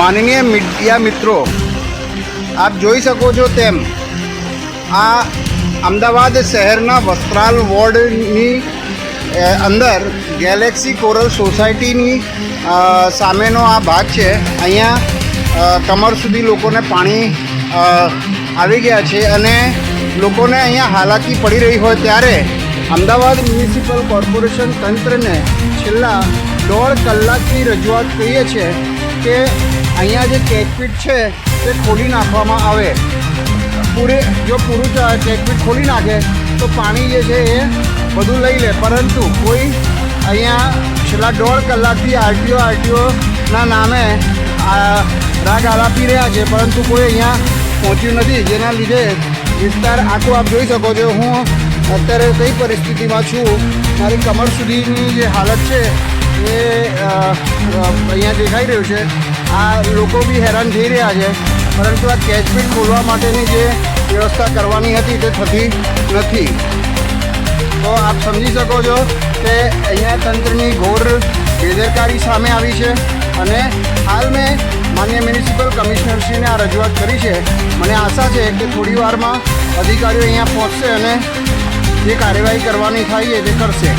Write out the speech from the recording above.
માનનીય મીડિયા મિત્રો, આપ જોઈ શકો છો તેમ આ અમદાવાદ શહેરના વસ્ત્રાલ વોર્ડની અંદર ગેલેક્સી કોરલ સોસાયટીની સામેનો આ ભાગ છે. અહીંયા કમર સુધી લોકોને પાણી આવી ગયા છે અને લોકોને અહીંયા હાલાકી પડી રહી હોય ત્યારે અમદાવાદ મ્યુનિસિપલ કોર્પોરેશન તંત્રને છેલ્લા 1.5 કલાકથી રજૂઆત કરીએ છીએ કે અહીંયા જે ચેકપીટ છે તે ખોલી નાખવામાં આવે. જો પૂરું ચેકપીટ ખોલી નાખે તો પાણી જે છે એ બધું લઈ લે, પરંતુ કોઈ અહીંયા છેલ્લા 1.5 કલાકથી આરટીઓના નામે રાગ આપી રહ્યા છે, પરંતુ કોઈ અહીંયા પહોંચ્યું નથી, જેના લીધે વિસ્તાર આખો આપ જોઈ શકો છો. હું અત્યારે કઈ પરિસ્થિતિમાં છું, મારી કમર સુધીની જે હાલત છે એ અહીંયા દેખાઈ રહ્યું છે. આ લોકો બી હેરાન થઈ રહ્યા છે, પરંતુ આ કેચપીટ ખોલવા માટેની જે વ્યવસ્થા કરવાની હતી તે થતી નથી. તો આપ સમજી શકો છો કે અહીંયા તંત્રની ઘોર બેદરકારી સામે આવી છે અને હાલ મેં માન્ય મ્યુનિસિપલ કમિશનરશ્રીને આ રજૂઆત કરી છે. મને આશા છે કે થોડી વારમાં અધિકારીઓ અહીંયા પહોંચશે અને જે કાર્યવાહી કરવાની થાય છે તે કરશે.